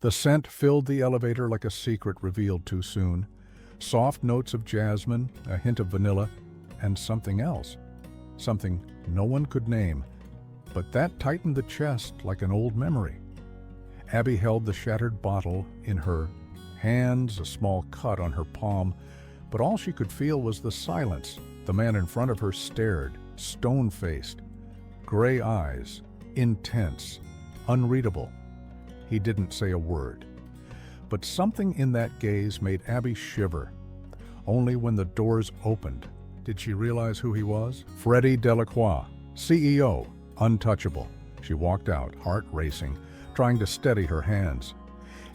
The scent filled the elevator like a secret revealed too soon. Soft notes of jasmine, a hint of vanilla, and something else. Something no one could name, but that tightened the chest like an old memory. Abby held the shattered bottle in her hands, a small cut on her palm, but all she could feel was the silence. The man in front of her stared, stone-faced, gray eyes, intense, unreadable. He didn't say a word. But something in that gaze made Abby shiver. Only when the doors opened did she realize who he was. Freddy Delacroix, CEO, untouchable. She walked out, heart racing, trying to steady her hands.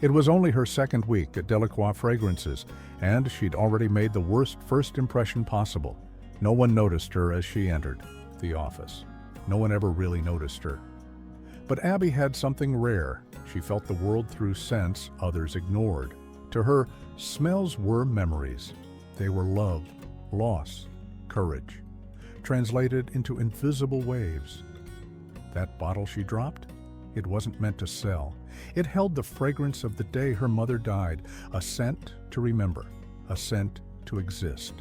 It was only her second week at Delacroix Fragrances, and she'd already made the worst first impression possible. No one noticed her as she entered the office. No one ever really noticed her. But Abby had something rare. She felt the world through scents others ignored. To her, smells were memories. They were love, loss, courage, translated into invisible waves. That bottle she dropped? It wasn't meant to sell. It held the fragrance of the day her mother died, a scent to remember, a scent to exist.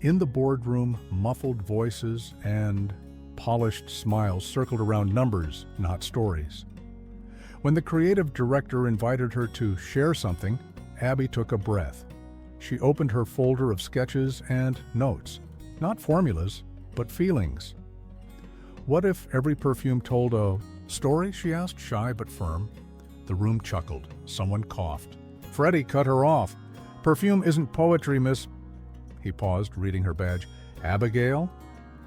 In the boardroom, muffled voices and polished smiles circled around numbers, not stories. When the creative director invited her to share something, Abby took a breath. She opened her folder of sketches and notes, not formulas, but feelings. What if every perfume told a story, she asked, shy but firm. The room chuckled. Someone coughed. Freddy cut her off. Perfume isn't poetry, miss. He paused, reading her badge. Abigail?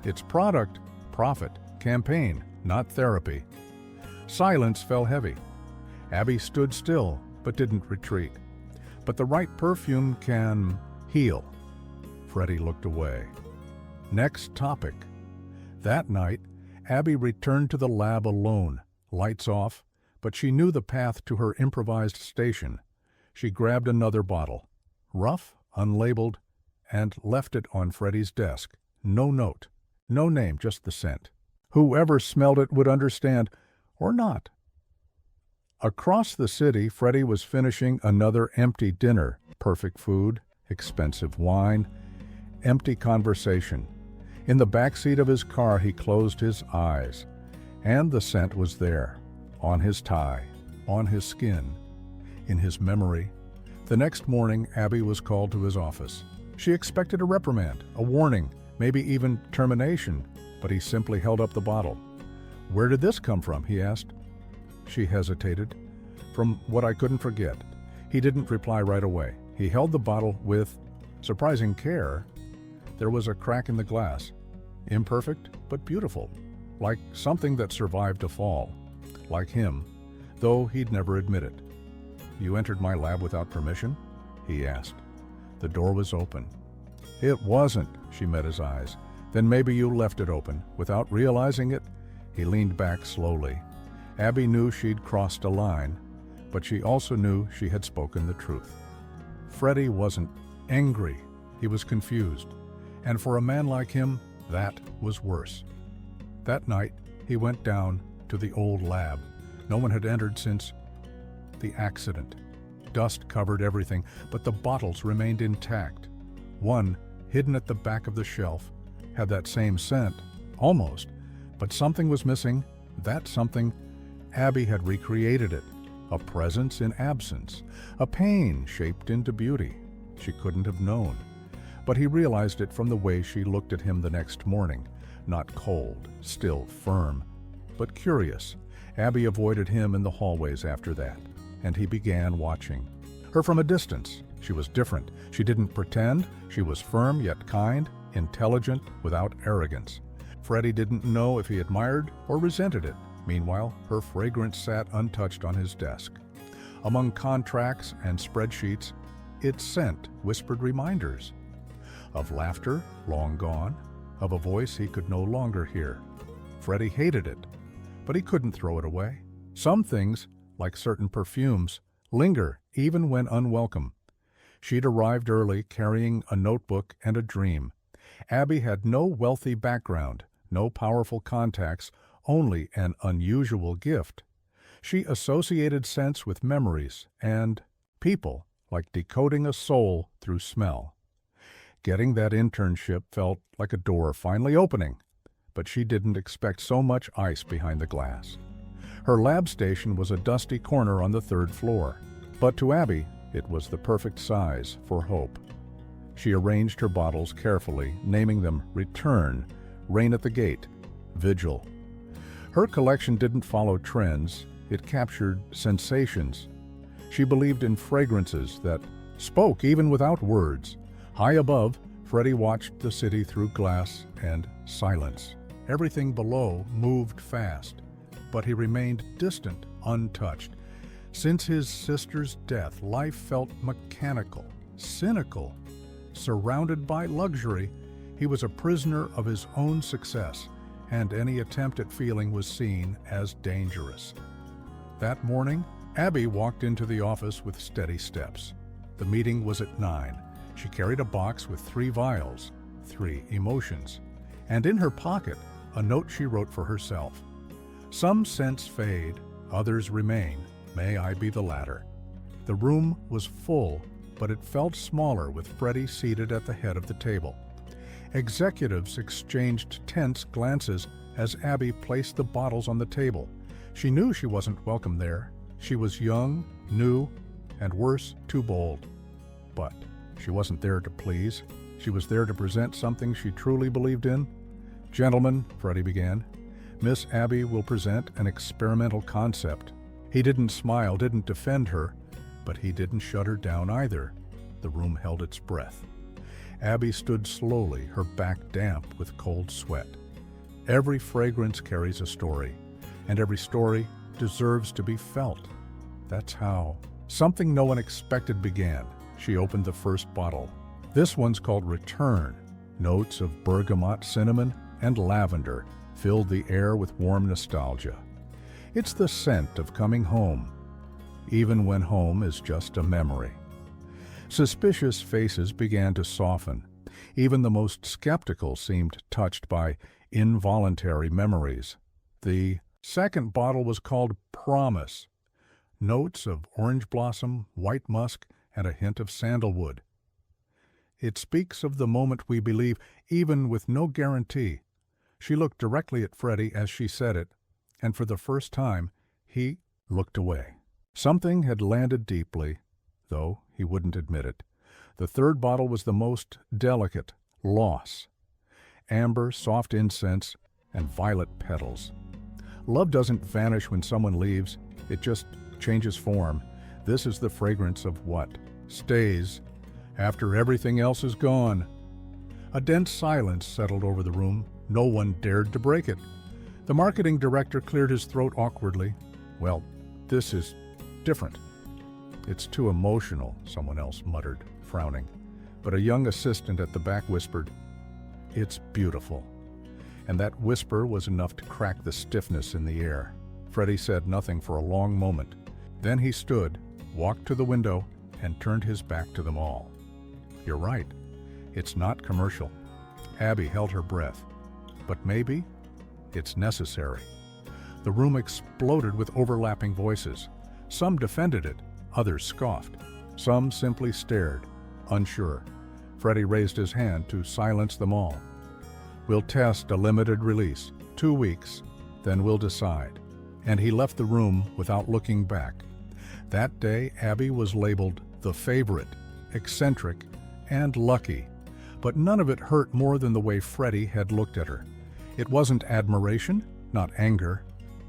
It's product, profit, campaign, not therapy. Silence fell heavy. Abby stood still, but didn't retreat. But the right perfume can heal. Freddy looked away. Next topic. That night, Abby returned to the lab alone, lights off, but she knew the path to her improvised station. She grabbed another bottle, rough, unlabeled, and left it on Freddy's desk. No note, no name, just the scent. Whoever smelled it would understand, or not. Across the city, Freddy was finishing another empty dinner. Perfect food, expensive wine, empty conversation. In the backseat of his car, he closed his eyes, and the scent was there, on his tie, on his skin, in his memory. The next morning, Abby was called to his office. She expected a reprimand, a warning, maybe even termination, but he simply held up the bottle. Where did this come from? He asked. She hesitated. From what I couldn't forget. He didn't reply right away. He held the bottle with surprising care. There was a crack in the glass. Imperfect, but beautiful. Like something that survived a fall. Like him, though he'd never admit it. You entered my lab without permission? He asked. The door was open. It wasn't, she met his eyes. Then maybe you left it open. Without realizing it, he leaned back slowly. Abby knew she'd crossed a line, but she also knew she had spoken the truth. Freddy wasn't angry. He was confused. And for a man like him, that was worse. That night, he went down to the old lab. No one had entered since the accident. Dust covered everything, but the bottles remained intact. One, hidden at the back of the shelf, had that same scent, almost, but something was missing. That something, Abby had recreated it. A presence in absence, a pain shaped into beauty. She couldn't have known. But he realized it from the way she looked at him the next morning. Not cold, still firm, but curious. Abby avoided him in the hallways after that, and he began watching her from a distance. She was different. She didn't pretend. She was firm yet kind, intelligent without arrogance. Freddy didn't know if he admired or resented it. Meanwhile, her fragrance sat untouched on his desk. Among contracts and spreadsheets, its scent whispered reminders of laughter long gone, of a voice he could no longer hear. Freddy hated it, but he couldn't throw it away. Some things, like certain perfumes, linger even when unwelcome. She'd arrived early, carrying a notebook and a dream. Abby had no wealthy background, no powerful contacts, only an unusual gift. She associated scents with memories and people, like decoding a soul through smell. Getting that internship felt like a door finally opening, but she didn't expect so much ice behind the glass. Her lab station was a dusty corner on the third floor, but to Abby, it was the perfect size for hope. She arranged her bottles carefully, naming them Return, Rain at the Gate, Vigil. Her collection didn't follow trends, it captured sensations. She believed in fragrances that spoke even without words. High above, Freddy watched the city through glass and silence. Everything below moved fast, but he remained distant, untouched. Since his sister's death, life felt mechanical, cynical. Surrounded by luxury, he was a prisoner of his own success, and any attempt at feeling was seen as dangerous. That morning, Abby walked into the office with steady steps. The meeting was at 9. She carried a box with 3 vials, 3 emotions, and in her pocket, a note she wrote for herself. Some scents fade, others remain. May I be the latter. The room was full, but it felt smaller with Freddy seated at the head of the table. Executives exchanged tense glances as Abby placed the bottles on the table. She knew she wasn't welcome there. She was young, new, and worse, too bold. But she wasn't there to please. She was there to present something she truly believed in. "Gentlemen," Freddy began, "Miss Abby will present an experimental concept." He didn't smile, didn't defend her, but he didn't shut her down either. The room held its breath. Abby stood slowly, her back damp with cold sweat. Every fragrance carries a story, and every story deserves to be felt. That's how. Something no one expected began. She opened the first bottle. This one's called Return. Notes of bergamot, cinnamon, and lavender filled the air with warm nostalgia. It's the scent of coming home, even when home is just a memory. Suspicious faces began to soften. Even the most skeptical seemed touched by involuntary memories. The second bottle was called Promise. Notes of orange blossom, white musk, and a hint of sandalwood. It speaks of the moment we believe, even with no guarantee. She looked directly at Freddy as she said it, and for the first time, he looked away. Something had landed deeply, though he wouldn't admit it. The third bottle was the most delicate, loss. Amber, soft incense, and violet petals. Love doesn't vanish when someone leaves, it just changes form. This is the fragrance of what stays after everything else is gone. A dense silence settled over the room. No one dared to break it. The marketing director cleared his throat awkwardly. "Well, this is different." "It's too emotional," someone else muttered, frowning. But a young assistant at the back whispered, "It's beautiful." And that whisper was enough to crack the stiffness in the air. Freddy said nothing for a long moment. Then he stood, walked to the window, and turned his back to them all. "You're right. It's not commercial." Abby held her breath. But maybe it's necessary. The room exploded with overlapping voices. Some defended it, others scoffed. Some simply stared, unsure. Freddy raised his hand to silence them all. "We'll test a limited release, 2 weeks, then we'll decide." And he left the room without looking back. That day, Abby was labeled the favorite, eccentric, and lucky. But none of it hurt more than the way Freddy had looked at her. It wasn't admiration, not anger.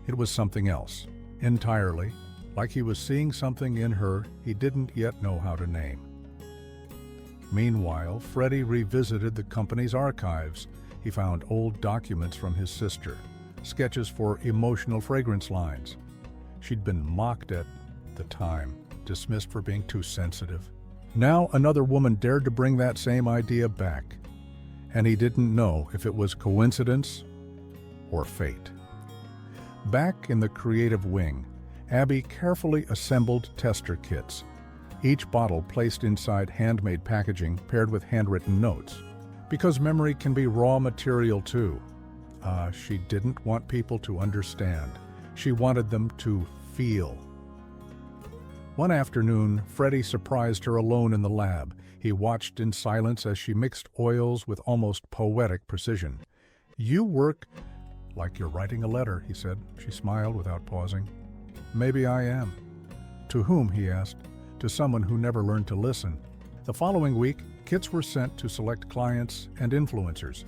It was something else, entirely, like he was seeing something in her he didn't yet know how to name. Meanwhile, Freddy revisited the company's archives. He found old documents from his sister, sketches for emotional fragrance lines. She'd been mocked at the time, dismissed for being too sensitive. Now another woman dared to bring that same idea back, and he didn't know if it was coincidence or fate. Back in the creative wing, Abby carefully assembled tester kits, each bottle placed inside handmade packaging paired with handwritten notes. Because memory can be raw material too. She didn't want people to understand. She wanted them to feel. One afternoon, Freddy surprised her alone in the lab. He watched in silence as she mixed oils with almost poetic precision. "You work like you're writing a letter," he said. She smiled without pausing. "Maybe I am." "To whom?" he asked. "To someone who never learned to listen." The following week, kits were sent to select clients and influencers.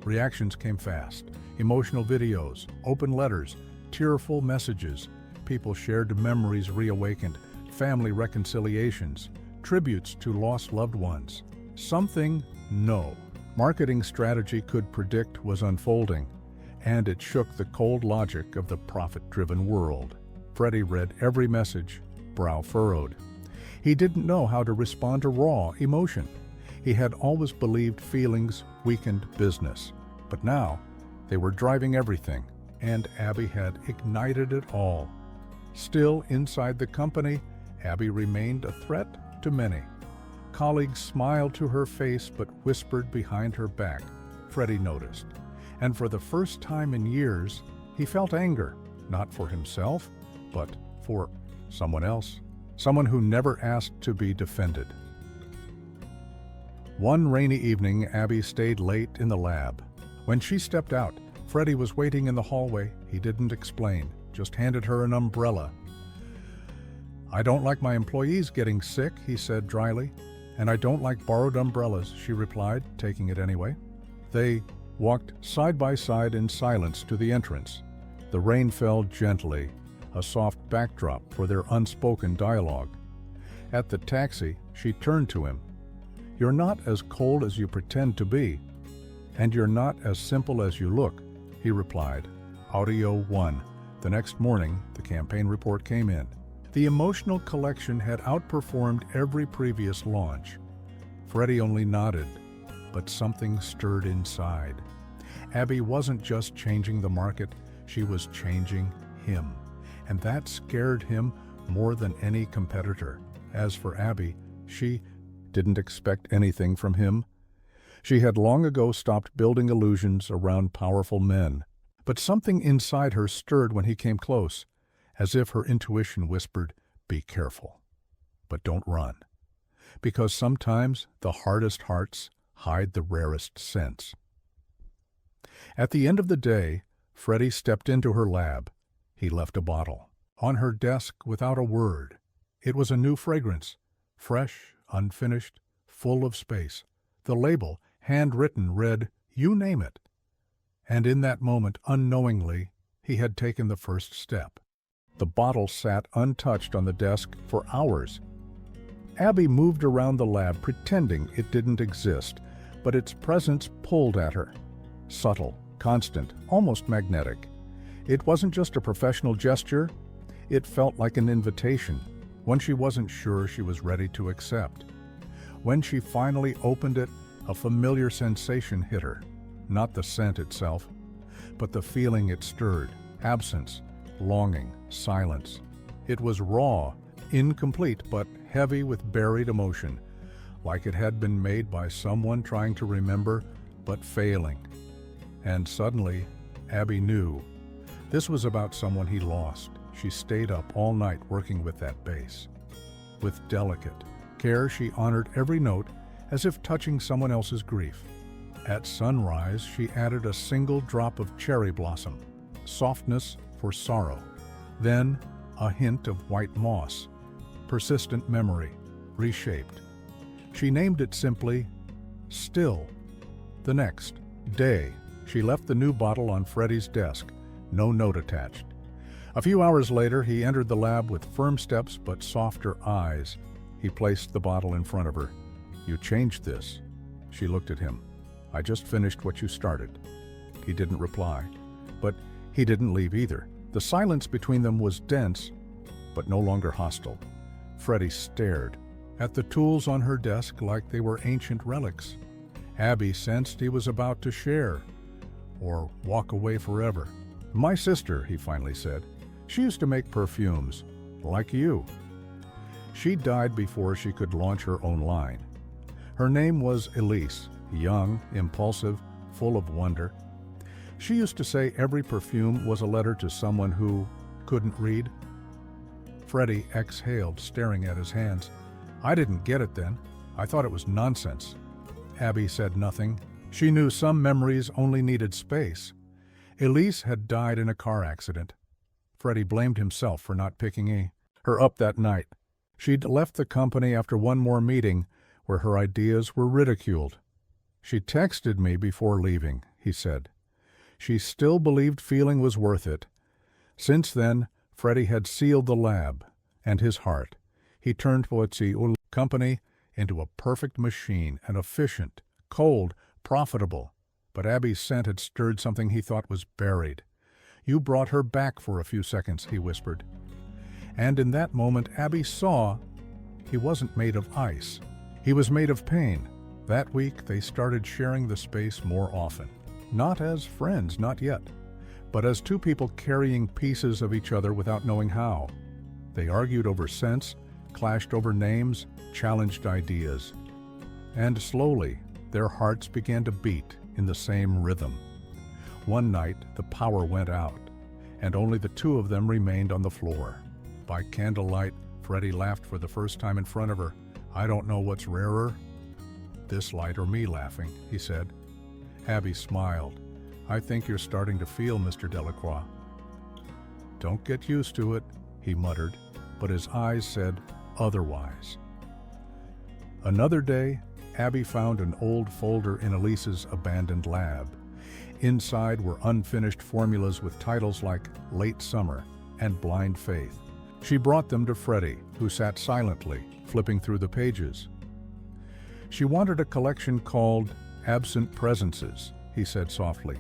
Reactions came fast. Emotional videos, open letters, tearful messages. People shared memories reawakened, family reconciliations, tributes to lost loved ones. Something no marketing strategy could predict was unfolding, and it shook the cold logic of the profit-driven world. Freddy read every message, brow furrowed. He didn't know how to respond to raw emotion. He had always believed feelings weakened business, but now they were driving everything, and Abby had ignited it all. Still inside the company, Abby remained a threat to many. Colleagues smiled to her face but whispered behind her back. Freddy noticed, and for the first time in years, he felt anger, not for himself, but for someone else, someone who never asked to be defended. One rainy evening, Abby stayed late in the lab. When she stepped out, Freddy was waiting in the hallway. He didn't explain, just handed her an umbrella. "I don't like my employees getting sick," he said dryly. "And I don't like borrowed umbrellas," she replied, taking it anyway. They walked side by side in silence to the entrance. The rain fell gently, a soft backdrop for their unspoken dialogue. At the taxi, she turned to him. "You're not as cold as you pretend to be, and you're not as simple as you look," he replied. Audio 1. The next morning, the campaign report came in. The emotional collection had outperformed every previous launch. Freddy only nodded, but something stirred inside. Abby wasn't just changing the market, she was changing him. And that scared him more than any competitor. As for Abby, she didn't expect anything from him. She had long ago stopped building illusions around powerful men. But something inside her stirred when he came close, as if her intuition whispered, "Be careful, but don't run." Because sometimes the hardest hearts hide the rarest scents. At the end of the day, Freddy stepped into her lab. He left a bottle on her desk without a word. It was a new fragrance, fresh, unfinished, full of space. The label, handwritten, read, "You name it." And in that moment, unknowingly, he had taken the first step. The bottle sat untouched on the desk for hours. Abby moved around the lab pretending it didn't exist, but its presence pulled at her. Subtle, constant, almost magnetic. It wasn't just a professional gesture, it felt like an invitation, one she wasn't sure she was ready to accept. When she finally opened it, a familiar sensation hit her. Not the scent itself, but the feeling it stirred. Absence, longing, silence. It was raw, incomplete, but heavy with buried emotion, like it had been made by someone trying to remember, but failing. And suddenly, Abby knew. This was about someone he lost. She stayed up all night working with that bass. With delicate care, she honored every note as if touching someone else's grief. At sunrise, she added a single drop of cherry blossom, softness for sorrow. Then, a hint of white moss, persistent memory, reshaped. She named it simply, Still. The next day, she left the new bottle on Freddy's desk, no note attached. A few hours later, he entered the lab with firm steps but softer eyes. He placed the bottle in front of her. "You changed this." She looked at him. "I just finished what you started." He didn't reply, but he didn't leave either. The silence between them was dense, but no longer hostile. Freddy stared at the tools on her desk like they were ancient relics. Abby sensed he was about to share, or walk away forever. "My sister," he finally said. "She used to make perfumes, like you." She died before she could launch her own line. Her name was Elise, young, impulsive, full of wonder. She used to say every perfume was a letter to someone who couldn't read. Freddy exhaled, staring at his hands. I didn't get it then. I thought it was nonsense. Abby said nothing. She knew some memories only needed space. Elise had died in a car accident. Freddy blamed himself for not picking her up that night. She'd left the company after one more meeting where her ideas were ridiculed. She texted me before leaving, he said. She still believed feeling was worth it. Since then, Freddy had sealed the lab and his heart. He turned Poetsi company into a perfect machine, an efficient, cold, profitable. But Abby's scent had stirred something he thought was buried. You brought her back for a few seconds, he whispered. And in that moment, Abby saw he wasn't made of ice. He was made of pain. That week, they started sharing the space more often. Not as friends, not yet, but as two people carrying pieces of each other without knowing how. They argued over scents, clashed over names, challenged ideas. And slowly, their hearts began to beat in the same rhythm. One night, the power went out, and only the two of them remained on the floor. By candlelight, Freddy laughed for the first time in front of her. I don't know what's rarer, this light or me laughing, he said. Abby smiled. I think you're starting to feel, Mr. Delacroix. Don't get used to it, he muttered, but his eyes said otherwise. Another day, Abby found an old folder in Elise's abandoned lab. Inside were unfinished formulas with titles like Late Summer and Blind Faith. She brought them to Freddy, who sat silently, flipping through the pages. She wanted a collection called Absent Presences, he said softly.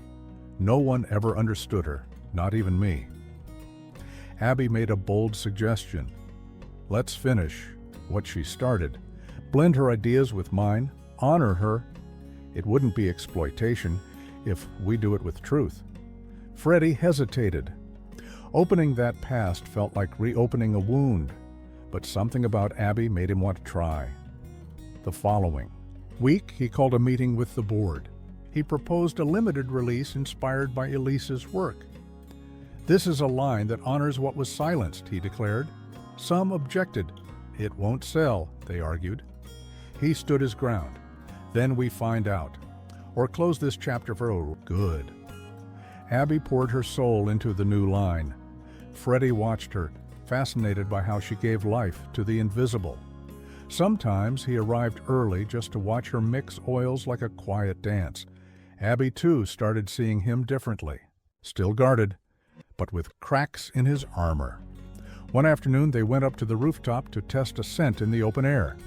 No one ever understood her, not even me. Abby made a bold suggestion. Let's finish what she started. Blend her ideas with mine, honor her. It wouldn't be exploitation if we do it with truth. Freddy hesitated. Opening that past felt like reopening a wound, but something about Abby made him want to try. The following week, he called a meeting with the board. He proposed a limited release inspired by Elise's work. This is a line that honors what was silenced, he declared. Some objected. It won't sell, they argued. He stood his ground. Then we find out. Or close this chapter for good. Abby poured her soul into the new line. Freddy watched her, fascinated by how she gave life to the invisible. Sometimes he arrived early just to watch her mix oils like a quiet dance. Abby, too, started seeing him differently. Still guarded, but with cracks in his armor. One afternoon, they went up to the rooftop to test a scent in the open air.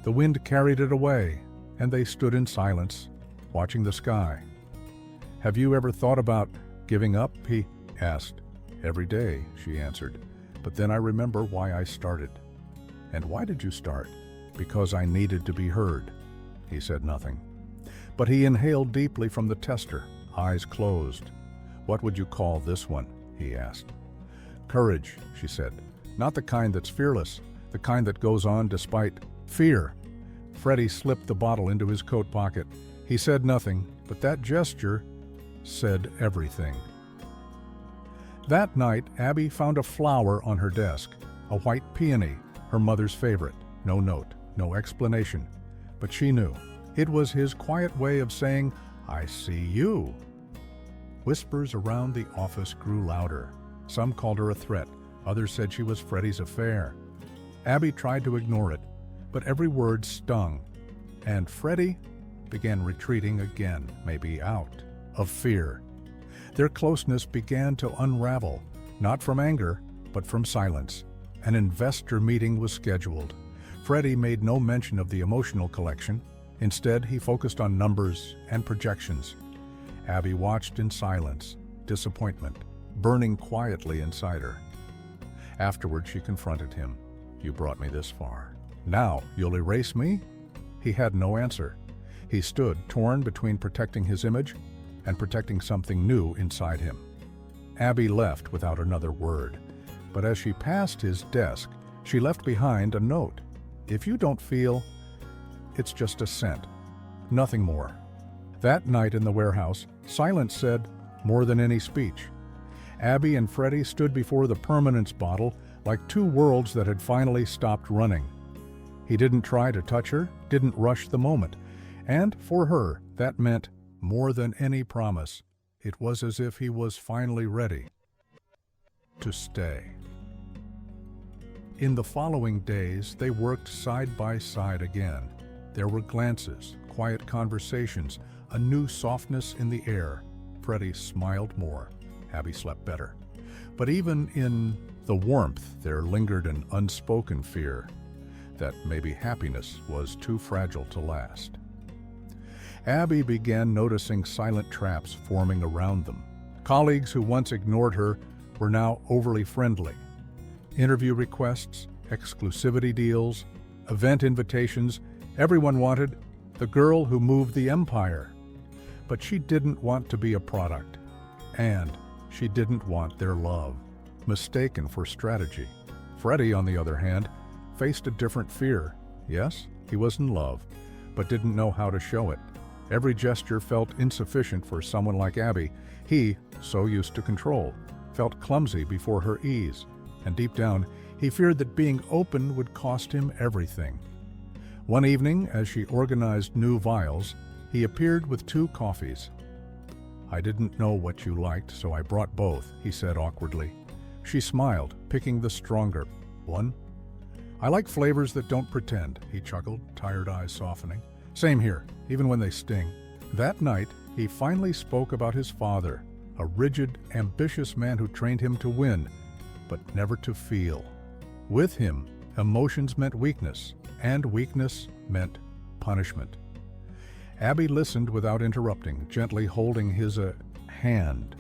The wind carried it away, and they stood in silence, watching the sky. Have you ever thought about giving up? He asked. Every day, she answered. But then I remember why I started. And why did you start? Because I needed to be heard. He said nothing. But he inhaled deeply from the tester, eyes closed. What would you call this one? He asked. Courage, she said. Not the kind that's fearless, the kind that goes on despite fear. Freddy slipped the bottle into his coat pocket. He said nothing, but that gesture said everything. That night, Abby found a flower on her desk, a white peony, her mother's favorite. No note, no explanation, but she knew. It was his quiet way of saying, I see you. Whispers around the office grew louder. Some called her a threat. Others said she was Freddy's affair. Abby tried to ignore it, but every word stung. And Freddy began retreating again, maybe out of fear. Their closeness began to unravel, not from anger, but from silence. An investor meeting was scheduled. Freddy made no mention of the emotional collection. Instead, he focused on numbers and projections. Abby watched in silence, disappointment burning quietly inside her. Afterward, she confronted him. You brought me this far. Now you'll erase me? He had no answer. He stood, torn between protecting his image and protecting something new inside him. Abby left without another word, but as she passed his desk, she left behind a note. If you don't feel, it's just a scent, nothing more. That night in the warehouse, silence said more than any speech. Abby and Freddy stood before the Permanence bottle, like two worlds that had finally stopped running. He didn't try to touch her, didn't rush the moment, and for her, that meant more than any promise. It was as if he was finally ready to stay. In the following days, they worked side by side again. There were glances, quiet conversations, a new softness in the air. Freddy smiled more. Abby slept better. But even in the warmth, there lingered an unspoken fear that maybe happiness was too fragile to last. Abby began noticing silent traps forming around them. Colleagues who once ignored her were now overly friendly. Interview requests, exclusivity deals, event invitations, everyone wanted the girl who moved the empire. But she didn't want to be a product, and she didn't want their love, mistaken for strategy. Freddy, on the other hand, faced a different fear. Yes, he was in love, but didn't know how to show it. Every gesture felt insufficient for someone like Abby. He, so used to control, felt clumsy before her ease, and deep down, he feared that being open would cost him everything. One evening, as she organized new vials, he appeared with 2 coffees. "I didn't know what you liked, so I brought both," he said awkwardly. She smiled, picking the stronger one. "I like flavors that don't pretend," he chuckled, tired eyes softening. "Same here, even when they sting." That night, he finally spoke about his father, a rigid, ambitious man who trained him to win, but never to feel. With him, emotions meant weakness, and weakness meant punishment. Abby listened without interrupting, gently holding his hand.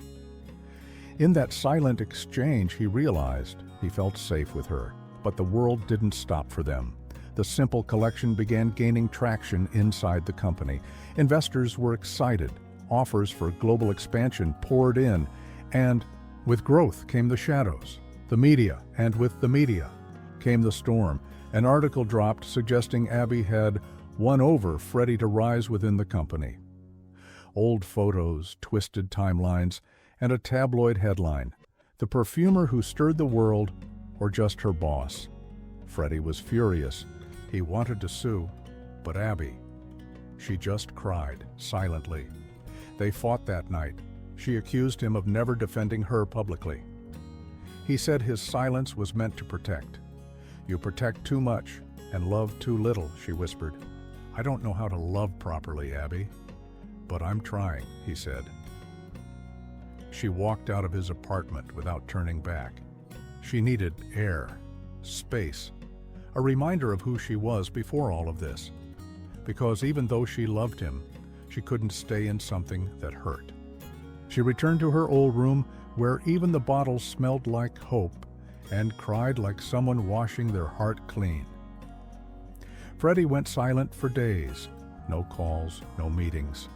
In that silent exchange, he realized he felt safe with her, but the world didn't stop for them. The simple collection began gaining traction inside the company. Investors were excited. Offers for global expansion poured in, and with growth came the shadows. The media, and with the media came the storm. An article dropped suggesting Abby had won over Freddy to rise within the company. Old photos, twisted timelines, and a tabloid headline: "The perfumer who stirred the world, or just her boss." Freddy was furious. He wanted to sue, but Abby, she just cried, silently. They fought that night. She accused him of never defending her publicly. He said his silence was meant to protect. "You protect too much and love too little," she whispered. "I don't know how to love properly, Abby, but I'm trying," he said. She walked out of his apartment without turning back. She needed air, space, a reminder of who she was before all of this. Because even though she loved him, she couldn't stay in something that hurt. She returned to her old room, where even the bottles smelled like hope, and cried like someone washing their heart clean. Freddy went silent for days. No calls, no meetings.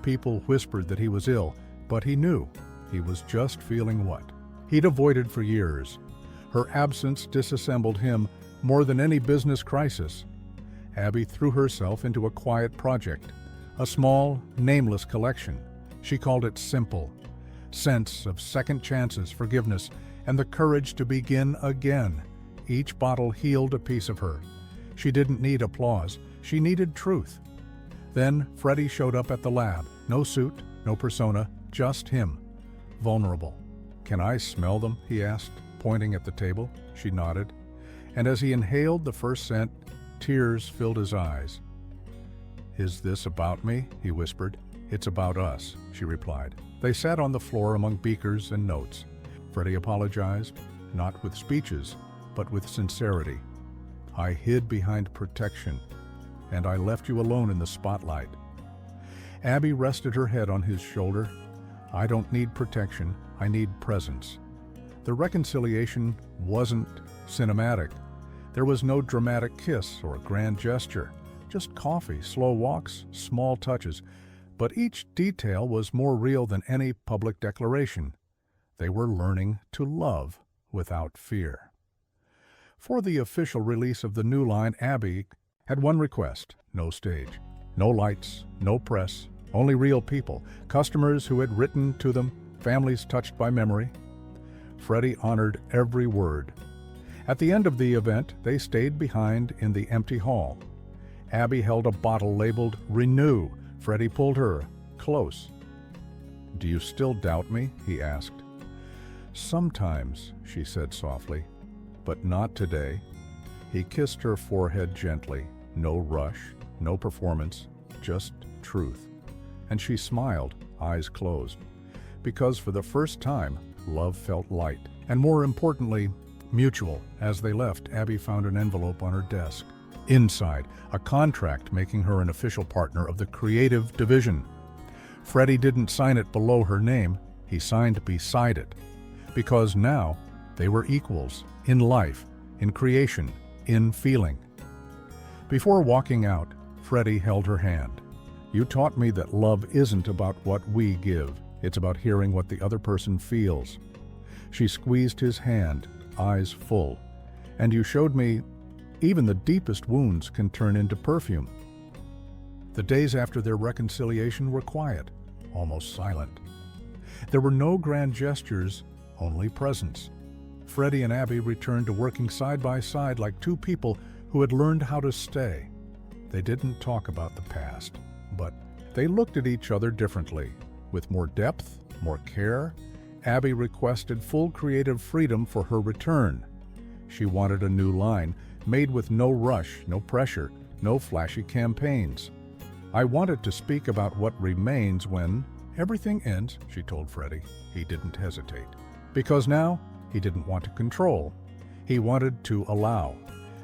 People whispered that he was ill, but he knew he was just feeling what he'd avoided for years. Her absence disassembled him more than any business crisis. Abby threw herself into a quiet project, a small, nameless collection. She called it Simple. Sense of second chances, forgiveness, and the courage to begin again. Each bottle healed a piece of her. She didn't need applause. She needed truth. Then Freddy showed up at the lab. No suit, no persona, just him. Vulnerable. "Can I smell them?" he asked, pointing at the table. She nodded. And as he inhaled the first scent, tears filled his eyes. "Is this about me?" he whispered. "It's about us," she replied. They sat on the floor among beakers and notes. Freddy apologized, not with speeches, but with sincerity. "I hid behind protection, and I left you alone in the spotlight." Abby rested her head on his shoulder. "I don't need protection, I need presence." The reconciliation wasn't cinematic. There was no dramatic kiss or grand gesture, just coffee, slow walks, small touches. But each detail was more real than any public declaration. They were learning to love without fear. For the official release of the new line, Abby had one request: no stage, no lights, no press, only real people, customers who had written to them, families touched by memory. Freddy honored every word. At the end of the event, they stayed behind in the empty hall. Abby held a bottle labeled Renew. Freddy pulled her close. "Do you still doubt me?" he asked. "Sometimes," she said softly, "but not today." He kissed her forehead gently. No rush, no performance, just truth. And she smiled, eyes closed, because for the first time, love felt light. And more importantly, mutual. As they left, Abby found an envelope on her desk. Inside, a contract making her an official partner of the creative division. Freddy didn't sign it below her name, he signed beside it. Because now, they were equals, in life, in creation, in feeling. Before walking out, Freddy held her hand. "You taught me that love isn't about what we give, it's about hearing what the other person feels." She squeezed his hand, eyes full. "And you showed me even the deepest wounds can turn into perfume." The days after their reconciliation were quiet, almost silent. There were no grand gestures, only presence. Freddy and Abby returned to working side by side like two people who had learned how to stay. They didn't talk about the past, but they looked at each other differently, with more depth, more care. Abby requested full creative freedom for her return. She wanted a new line, made with no rush, no pressure, no flashy campaigns. "I wanted to speak about what remains when everything ends," she told Freddy. He didn't hesitate. Because now, he didn't want to control. He wanted to allow.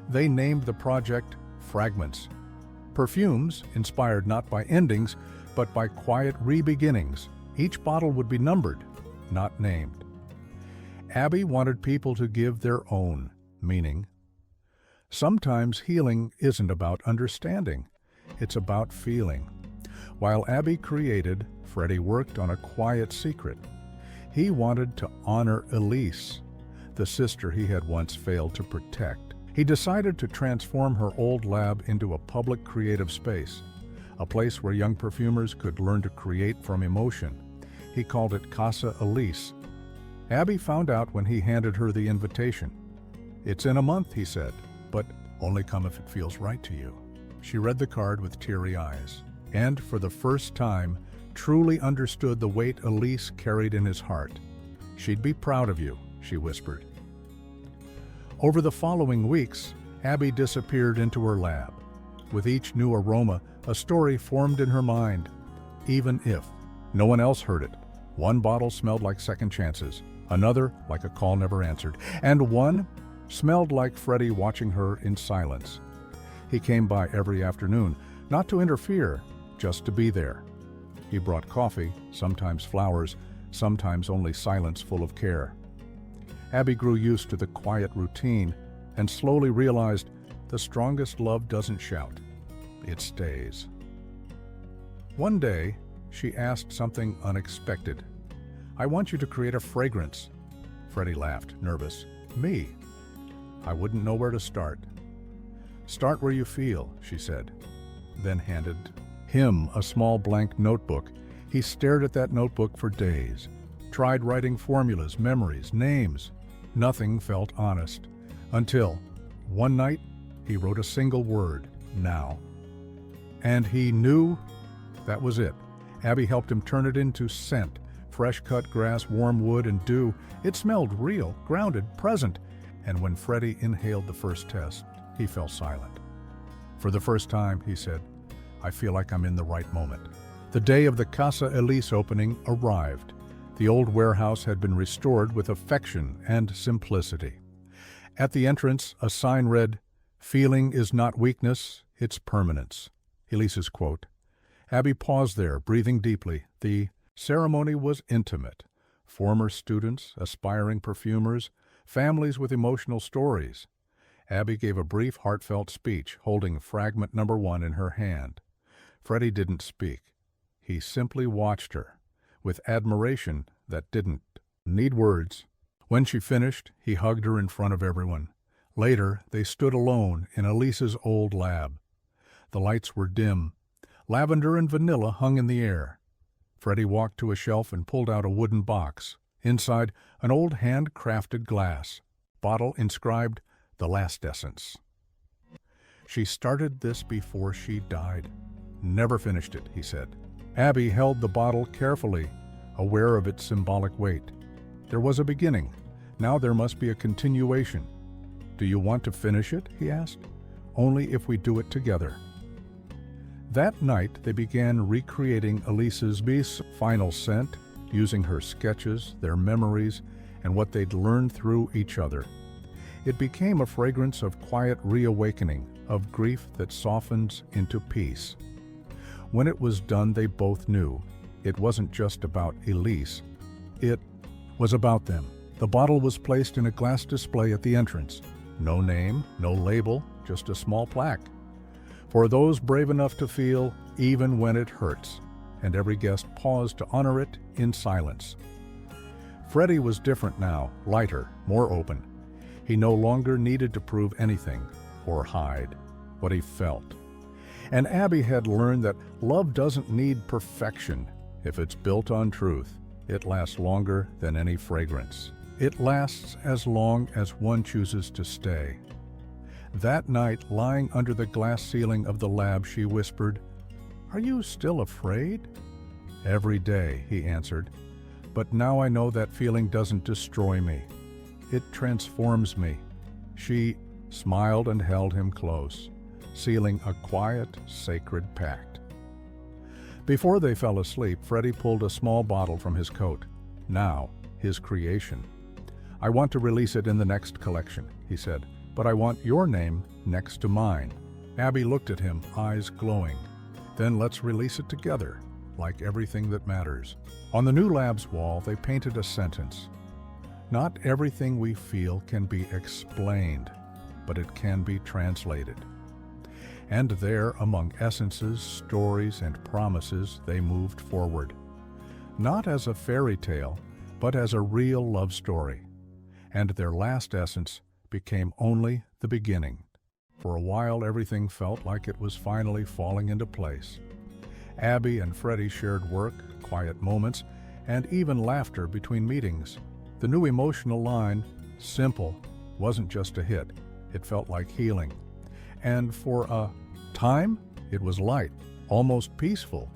They named the project Fragments. Perfumes, inspired not by endings, but by quiet re-beginnings. Each bottle would be numbered, not named. Abby wanted people to give their own meaning. Sometimes healing isn't about understanding, it's about feeling. While Abby created, Freddy worked on a quiet secret. He wanted to honor Elise, the sister he had once failed to protect. He decided to transform her old lab into a public creative space, a place where young perfumers could learn to create from emotion. He called it Casa Elise. Abby found out when he handed her the invitation. "It's in a month," he said, "but only come if it feels right to you." She read the card with teary eyes, and for the first time, truly understood the weight Elise carried in his heart. "She'd be proud of you," she whispered. Over the following weeks, Abby disappeared into her lab. With each new aroma, a story formed in her mind. Even if no one else heard it, one bottle smelled like second chances, another like a call never answered, and one smelled like Freddy watching her in silence. He came by every afternoon, not to interfere, just to be there. He brought coffee, sometimes flowers, sometimes only silence full of care. Abby grew used to the quiet routine and slowly realized the strongest love doesn't shout, it stays. One day, she asked something unexpected. "I want you to create a fragrance." Freddy laughed, nervous. "Me?" "I wouldn't know where to start." "Start where you feel," she said, then handed him a small blank notebook. He stared at that notebook for days, tried writing formulas, memories, names. Nothing felt honest, until one night he wrote a single word, "now." And he knew that was it. Abby helped him turn it into scent, fresh-cut grass, warm wood, and dew. It smelled real, grounded, present. And when Freddy inhaled the first test, he fell silent. "For the first time," he said, "I feel like I'm in the right moment." The day of the Casa Elise opening arrived. The old warehouse had been restored with affection and simplicity. At the entrance, a sign read, "Feeling is not weakness, it's permanence." Elise's quote. Abby paused there, breathing deeply. The ceremony was intimate. Former students, aspiring perfumers, families with emotional stories. Abby gave a brief, heartfelt speech, holding fragment number 1 in her hand. Freddy didn't speak. He simply watched her, with admiration that didn't need words. When she finished, he hugged her in front of everyone. Later, they stood alone in Elise's old lab. The lights were dim. Lavender and vanilla hung in the air. Freddy walked to a shelf and pulled out a wooden box. Inside, an old hand-crafted glass bottle inscribed, the last essence. She started this before she died. Never finished it, he said. Abby held the bottle carefully, aware of its symbolic weight. There was a beginning. Now there must be a continuation. Do you want to finish it? He asked. Only if we do it together. That night, they began recreating Elise's final scent, using her sketches, their memories, and what they'd learned through each other. It became a fragrance of quiet reawakening, of grief that softens into peace. When it was done, they both knew it wasn't just about Elise. It was about them. The bottle was placed in a glass display at the entrance. No name, no label, just a small plaque. For those brave enough to feel even when it hurts, and every guest paused to honor it in silence. Freddy was different now, lighter, more open. He no longer needed to prove anything or hide what he felt. And Abby had learned that love doesn't need perfection. If it's built on truth, it lasts longer than any fragrance. It lasts as long as one chooses to stay. That night, lying under the glass ceiling of the lab, she whispered, "Are you still afraid?" "Every day," he answered. "But now I know that feeling doesn't destroy me. It transforms me." She smiled and held him close, sealing a quiet, sacred pact. Before they fell asleep, Freddy pulled a small bottle from his coat. Now, his creation. "I want to release it in the next collection," he said. "But I want your name next to mine." Abby looked at him, eyes glowing. "Then let's release it together, like everything that matters." On the new lab's wall, they painted a sentence. "Not everything we feel can be explained, but it can be translated." And there, among essences, stories, and promises, they moved forward. Not as a fairy tale, but as a real love story. And their last essence became only the beginning. For a while, everything felt like it was finally falling into place. Abby and Freddy shared work, quiet moments, and even laughter between meetings. The new emotional line, "simple," wasn't just a hit. It felt like healing. And for a time, it was light, almost peaceful.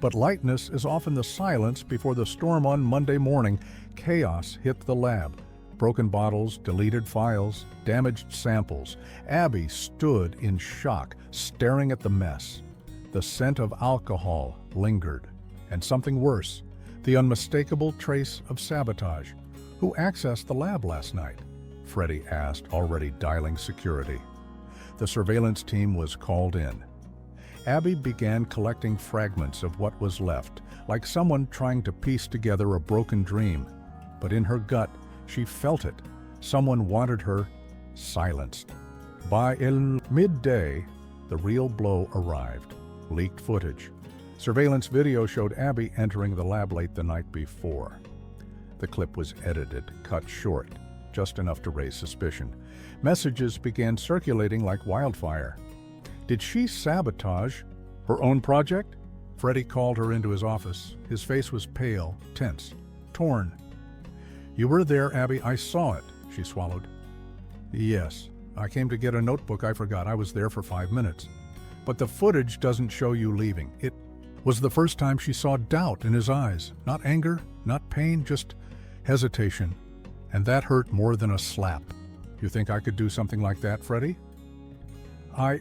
But lightness is often the silence before the storm. On Monday morning. Chaos hit the lab. Broken bottles, deleted files, damaged samples. Abby stood in shock, staring at the mess. The scent of alcohol lingered. And something worse, the unmistakable trace of sabotage. "Who accessed the lab last night?" Freddy asked, already dialing security. The surveillance team was called in. Abby began collecting fragments of what was left, like someone trying to piece together a broken dream. But in her gut, she felt it. Someone wanted her silenced. By midday, the real blow arrived. Leaked footage. Surveillance video showed Abby entering the lab late the night before. The clip was edited, cut short, just enough to raise suspicion. Messages began circulating like wildfire. Did she sabotage her own project? Freddy called her into his office. His face was pale, tense, torn. "You were there, Abby. I saw it," she swallowed. "Yes. I came to get a notebook I forgot. I was there for 5 minutes. But the footage doesn't show you leaving." It was the first time she saw doubt in his eyes. Not anger, not pain, just hesitation. And that hurt more than a slap. "You think I could do something like that, Freddy?" I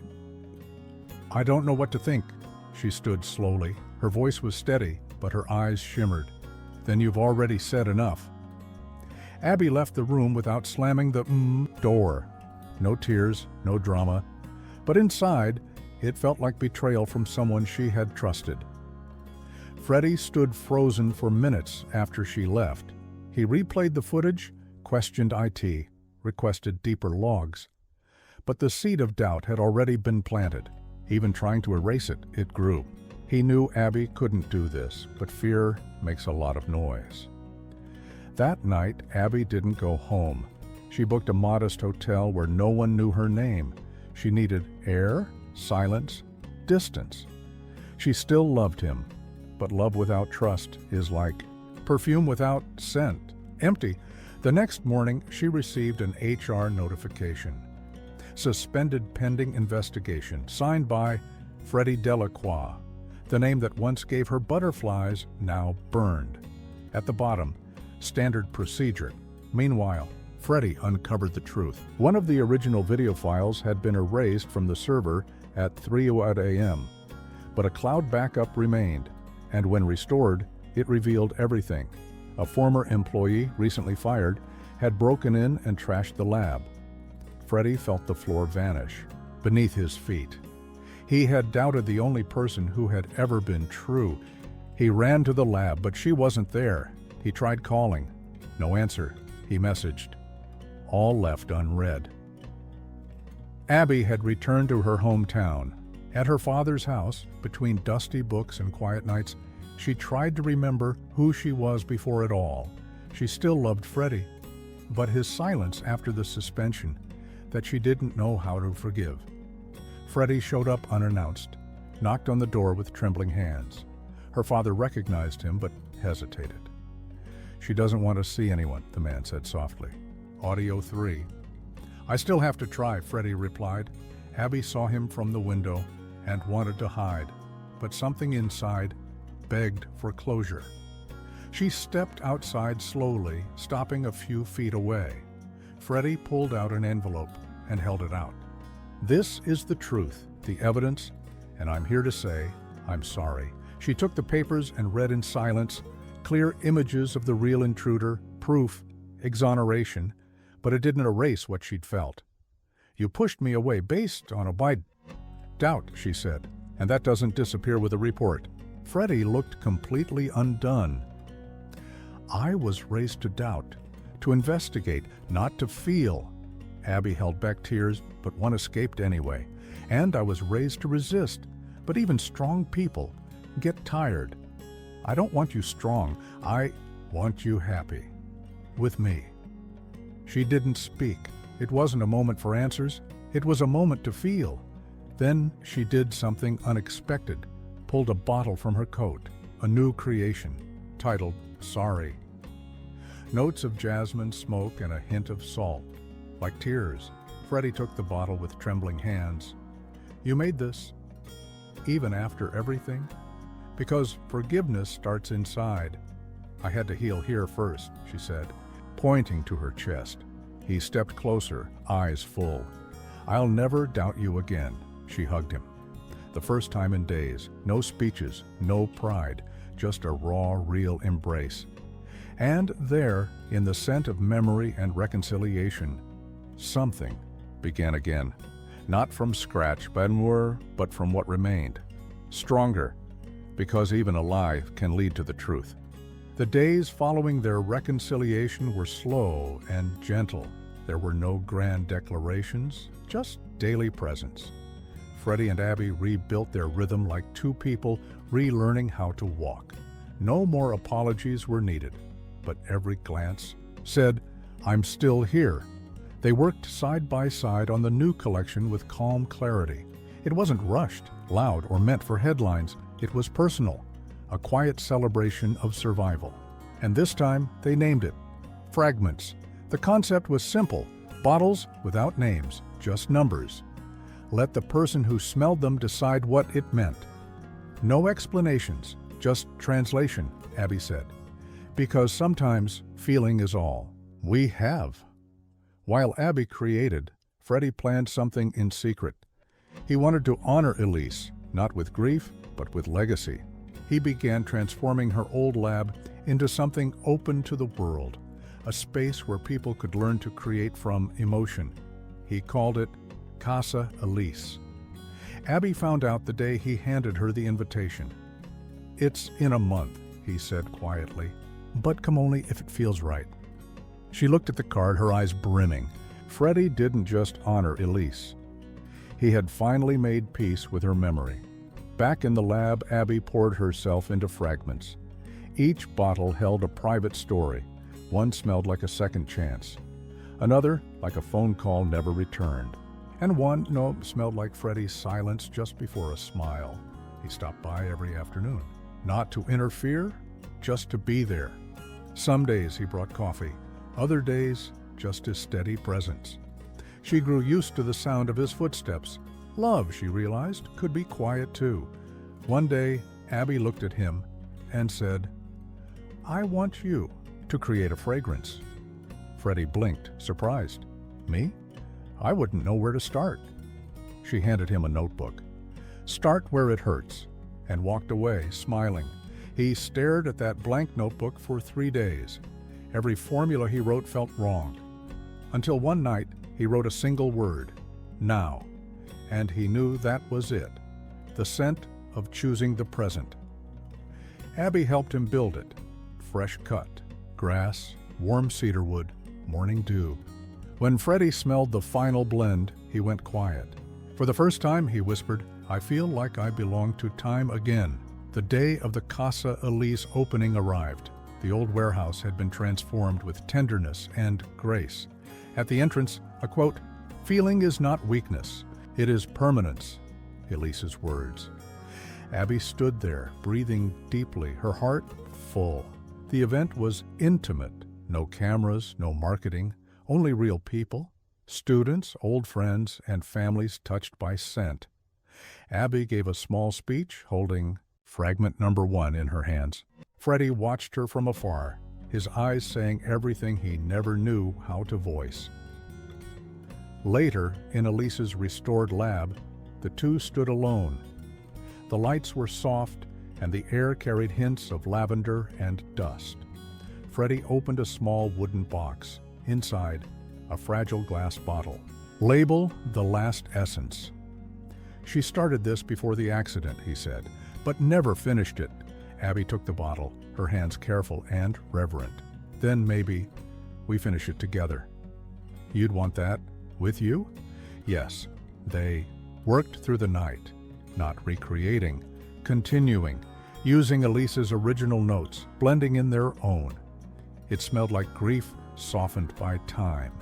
don't know what to think." She stood slowly. Her voice was steady, but her eyes shimmered. "Then you've already said enough." Abby left the room without slamming the door. No tears, no drama. But inside, it felt like betrayal from someone she had trusted. Freddy stood frozen for minutes after she left. He replayed the footage, questioned IT, requested deeper logs. But the seed of doubt had already been planted. Even trying to erase it, it grew. He knew Abby couldn't do this, but fear makes a lot of noise. That night, Abby didn't go home. She booked a modest hotel where no one knew her name. She needed air, silence, distance. She still loved him, but love without trust is like perfume without scent, empty. The next morning, she received an HR notification. suspended pending investigation, signed by Freddy Delacroix. The name that once gave her butterflies now burned. At the bottom, standard procedure. Meanwhile, Freddy uncovered the truth. One of the original video files had been erased from the server at 3:00 a.m., but a cloud backup remained, and when restored, it revealed everything. A former employee, recently fired, had broken in and trashed the lab. Freddy felt the floor vanish beneath his feet. He had doubted the only person who had ever been true. He ran to the lab, but she wasn't there. He tried calling. No answer. He messaged. All left unread. Abby had returned to her hometown. At her father's house, between dusty books and quiet nights, she tried to remember who she was before it all. She still loved Freddy, but his silence after the suspension, that she didn't know how to forgive. Freddy showed up unannounced, knocked on the door with trembling hands. Her father recognized him, but hesitated. "She doesn't want to see anyone," the man said softly. Audio 3. "I still have to try," Freddy replied. Abby saw him from the window and wanted to hide, but something inside begged for closure. She stepped outside slowly, stopping a few feet away. Freddy pulled out an envelope and held it out. "This is the truth, the evidence, and I'm here to say I'm sorry." She took the papers and read in silence, clear images of the real intruder, proof, exoneration, but it didn't erase what she'd felt. "You pushed me away based on a doubt," she said, "and that doesn't disappear with a report." Freddy looked completely undone. "I was raised to doubt, to investigate, not to feel." Abby held back tears, but one escaped anyway. "And I was raised to resist, but even strong people get tired. I don't want you strong, I want you happy. With me." She didn't speak. It wasn't a moment for answers, it was a moment to feel. Then she did something unexpected, pulled a bottle from her coat, a new creation, titled Sorry. Notes of jasmine, smoke, and a hint of salt. Like tears, Freddy took the bottle with trembling hands. "You made this, even after everything? Because forgiveness starts inside. I had to heal here first," she said, pointing to her chest. He stepped closer, eyes full. "I'll never doubt you again." She hugged him. The first time in days, no speeches, no pride, just a raw, real embrace. And there, in the scent of memory and reconciliation, something began again. Not from scratch, but from what remained. Stronger, because even a lie can lead to the truth. The days following their reconciliation were slow and gentle. There were no grand declarations, just daily presence. Freddy and Abby rebuilt their rhythm like two people relearning how to walk. No more apologies were needed, but every glance said, "I'm still here." They worked side by side on the new collection with calm clarity. It wasn't rushed, loud, or meant for headlines. It was personal, a quiet celebration of survival. And this time, they named it Fragments. The concept was simple, bottles without names, just numbers. Let the person who smelled them decide what it meant. No explanations, just translation, Abby said. Because sometimes feeling is all we have. While Abby created, Freddy planned something in secret. He wanted to honor Elise, not with grief, but with legacy. He began transforming her old lab into something open to the world, a space where people could learn to create from emotion. He called it Casa Elise. Abby found out the day he handed her the invitation. "It's in a month," he said quietly, "but come only if it feels right." She looked at the card, her eyes brimming. Freddy didn't just honor Elise. He had finally made peace with her memory. Back in the lab, Abby poured herself into fragments. Each bottle held a private story. One smelled like a second chance. Another, like a phone call never returned. And one, smelled like Freddy's silence just before a smile. He stopped by every afternoon. Not to interfere, just to be there. Some days he brought coffee. Other days, just his steady presence. She grew used to the sound of his footsteps. Love, she realized, could be quiet too. One day, Abby looked at him and said, "I want you to create a fragrance." Freddy blinked, surprised. "Me? I wouldn't know where to start." She handed him a notebook. "Start where it hurts," and walked away, smiling. He stared at that blank notebook for 3 days. Every formula he wrote felt wrong. Until one night, he wrote a single word, "now," and he knew that was it, the scent of choosing the present. Abby helped him build it. Fresh cut, grass, warm cedarwood, morning dew. When Freddy smelled the final blend, he went quiet. For the first time, he whispered, "I feel like I belong to time again." The day of the Casa Elise opening arrived. The old warehouse had been transformed with tenderness and grace. At the entrance, a quote, "Feeling is not weakness, it is permanence," Elise's words. Abby stood there, breathing deeply, her heart full. The event was intimate. No cameras, no marketing, only real people, students, old friends, and families touched by scent. Abby gave a small speech, holding fragment number 1 in her hands. Freddy watched her from afar, his eyes saying everything he never knew how to voice. Later, in Elise's restored lab, the two stood alone. The lights were soft, and the air carried hints of lavender and dust. Freddy opened a small wooden box. Inside, a fragile glass bottle. "Label the last essence." "She started this before the accident," he said, "but never finished it." Abby took the bottle, her hands careful and reverent. "Then maybe we finish it together." "You'd want that? With you?" Yes. They worked through the night, not recreating, continuing, using Elise's original notes, blending in their own. It smelled like grief softened by time,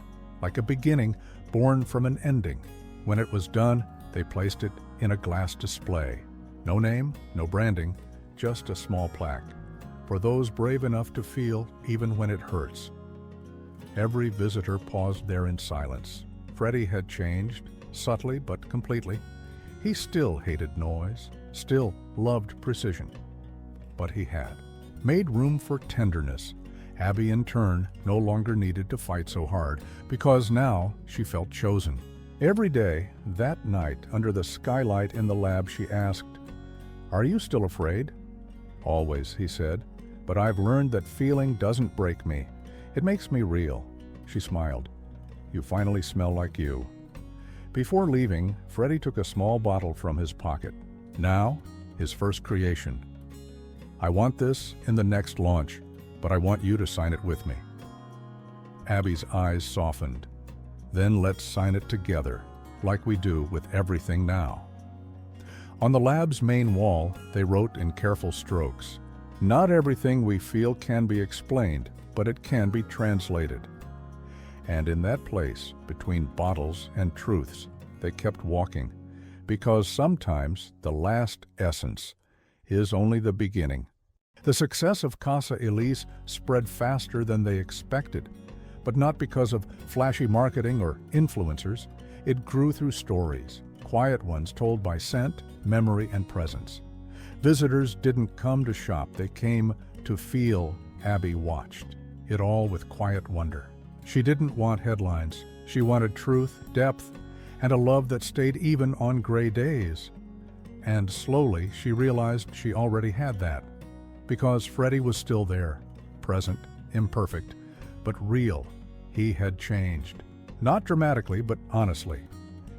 like a beginning born from an ending. When it was done, they placed it in a glass display. No name, no branding, just a small plaque, for those brave enough to feel even when it hurts. Every visitor paused there in silence. Freddy had changed, subtly but completely. He still hated noise, still loved precision. But he had made room for tenderness. Abby, in turn, no longer needed to fight so hard, because now she felt chosen. Every day, that night, under the skylight in the lab, she asked, "Are you still afraid?" "Always," he said, "but I've learned that feeling doesn't break me. It makes me real." She smiled. "You finally smell like you." Before leaving, Freddy took a small bottle from his pocket. Now, his first creation. "I want this in the next launch, but I want you to sign it with me." Abby's eyes softened. "Then let's sign it together, like we do with everything now." On the lab's main wall, they wrote in careful strokes, "Not everything we feel can be explained, but it can be translated." And in that place, between bottles and truths, they kept walking, because sometimes the last essence is only the beginning. The success of Casa Elise spread faster than they expected, but not because of flashy marketing or influencers. It grew through stories, quiet ones told by scent, memory, and presence. Visitors didn't come to shop, they came to feel. Abby watched it all with quiet wonder. She didn't want headlines. She wanted truth, depth, and a love that stayed even on gray days. And slowly she realized she already had that, because Freddy was still there, present, imperfect, but real. He had changed. Not dramatically, but honestly.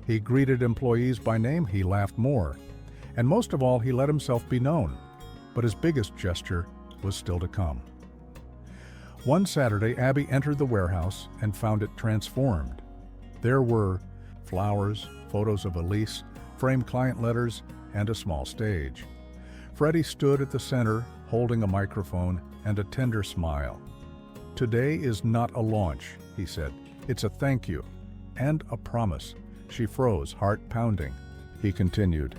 He greeted employees by name, he laughed more, and most of all, he let himself be known. But his biggest gesture was still to come. One Saturday, Abby entered the warehouse and found it transformed. There were flowers, photos of Elise, framed client letters, and a small stage. Freddy stood at the center, holding a microphone and a tender smile. "Today is not a launch," he said. "It's a thank you and a promise." She froze, heart pounding. He continued,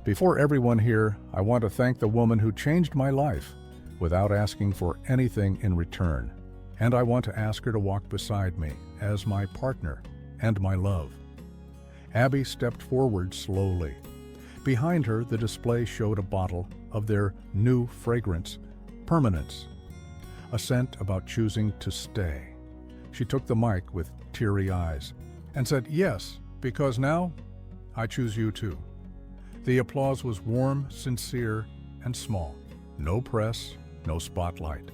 "Before everyone here, I want to thank the woman who changed my life without asking for anything in return. And I want to ask her to walk beside me as my partner and my love." Abby stepped forward slowly. Behind her, the display showed a bottle of their new fragrance, Permanence, a scent about choosing to stay. She took the mic with teary eyes and said, "Yes, because now I choose you too." The applause was warm, sincere, and small. No press, no spotlight.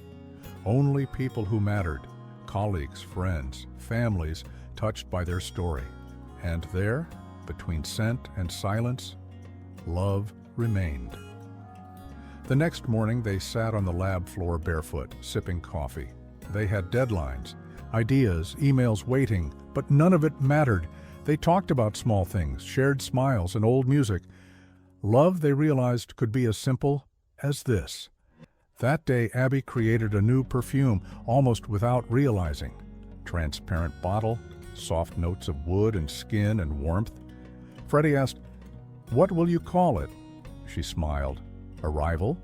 Only people who mattered, colleagues, friends, families touched by their story. And there, between scent and silence, love remained. The next morning, they sat on the lab floor barefoot, sipping coffee. They had deadlines, ideas, emails waiting, but none of it mattered. They talked about small things, shared smiles and old music. Love, they realized, could be as simple as this. That day, Abby created a new perfume, almost without realizing. Transparent bottle, soft notes of wood and skin and warmth. Freddy asked, "What will you call it?" She smiled. "Arrival?"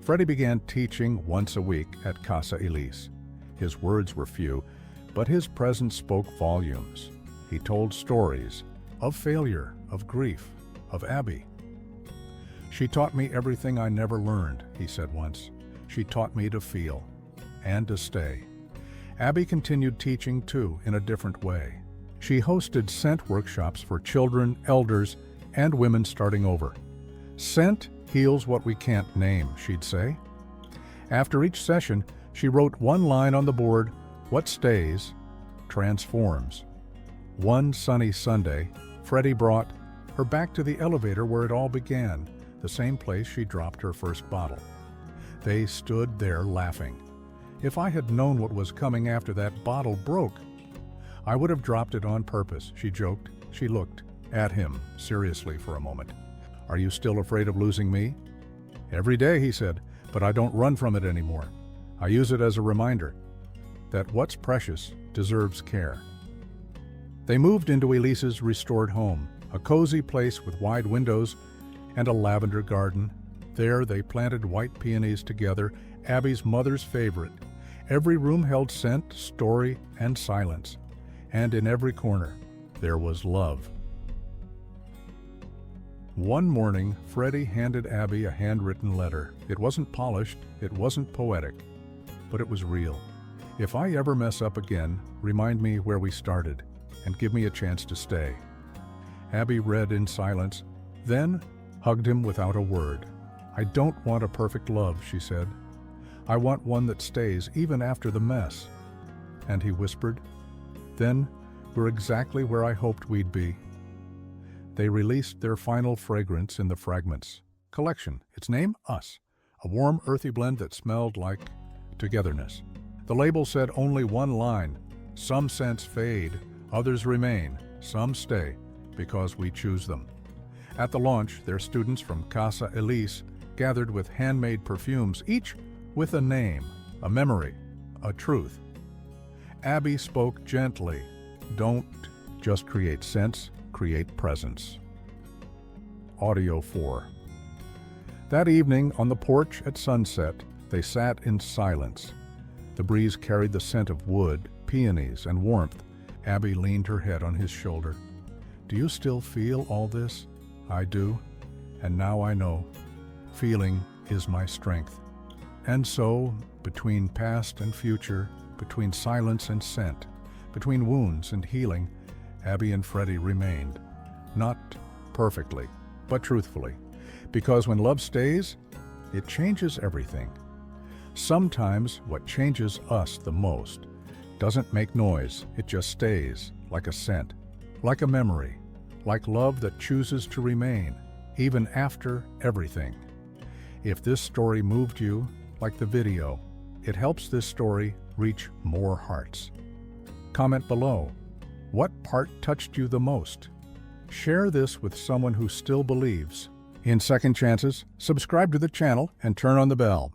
Freddy began teaching once a week at Casa Elise. His words were few, but his presence spoke volumes. He told stories of failure, of grief, of Abby. "She taught me everything I never learned," he said once. "She taught me to feel and to stay." Abby continued teaching too, in a different way. She hosted scent workshops for children, elders, and women starting over. "Scent heals what we can't name," she'd say. After each session, she wrote one line on the board: "What stays, transforms." One sunny Sunday, Freddy brought her back to the elevator where it all began, the same place she dropped her first bottle. They stood there laughing. "If I had known what was coming after that bottle broke, I would have dropped it on purpose," she joked. She looked at him seriously for a moment. "Are you still afraid of losing me?" "Every day," he said, "but I don't run from it anymore. I use it as a reminder that what's precious deserves care." They moved into Elise's restored home, a cozy place with wide windows and a lavender garden. There they planted white peonies together, Abby's mother's favorite. Every room held scent, story, and silence. And in every corner, there was love. One morning, Freddy handed Abby a handwritten letter. It wasn't polished, it wasn't poetic, but it was real. "If I ever mess up again, remind me where we started, and give me a chance to stay." Abby read in silence, then hugged him without a word. "I don't want a perfect love," she said. "I want one that stays even after the mess." And he whispered, "Then we're exactly where I hoped we'd be." They released their final fragrance in the Fragments collection. Its name, Us, a warm, earthy blend that smelled like togetherness. The label said only one line: "Some scents fade, others remain, some stay, because we choose them." At the launch, their students from Casa Elise gathered with handmade perfumes, each with a name, a memory, a truth. Abby spoke gently. "Don't just create scents, create presence." Audio 4. That evening, on the porch at sunset, they sat in silence. The breeze carried the scent of wood, peonies, and warmth. Abby leaned her head on his shoulder. "Do you still feel all this?" "I do, and now I know. Feeling is my strength." And so, between past and future, between silence and scent, between wounds and healing, Abby and Freddy remained. Not perfectly, but truthfully. Because when love stays, it changes everything. Sometimes what changes us the most doesn't make noise, it just stays, like a scent, like a memory, like love that chooses to remain, even after everything. If this story moved you, like the video, it helps this story reach more hearts. Comment below. What part touched you the most? Share this with someone who still believes in second chances, subscribe to the channel, and turn on the bell.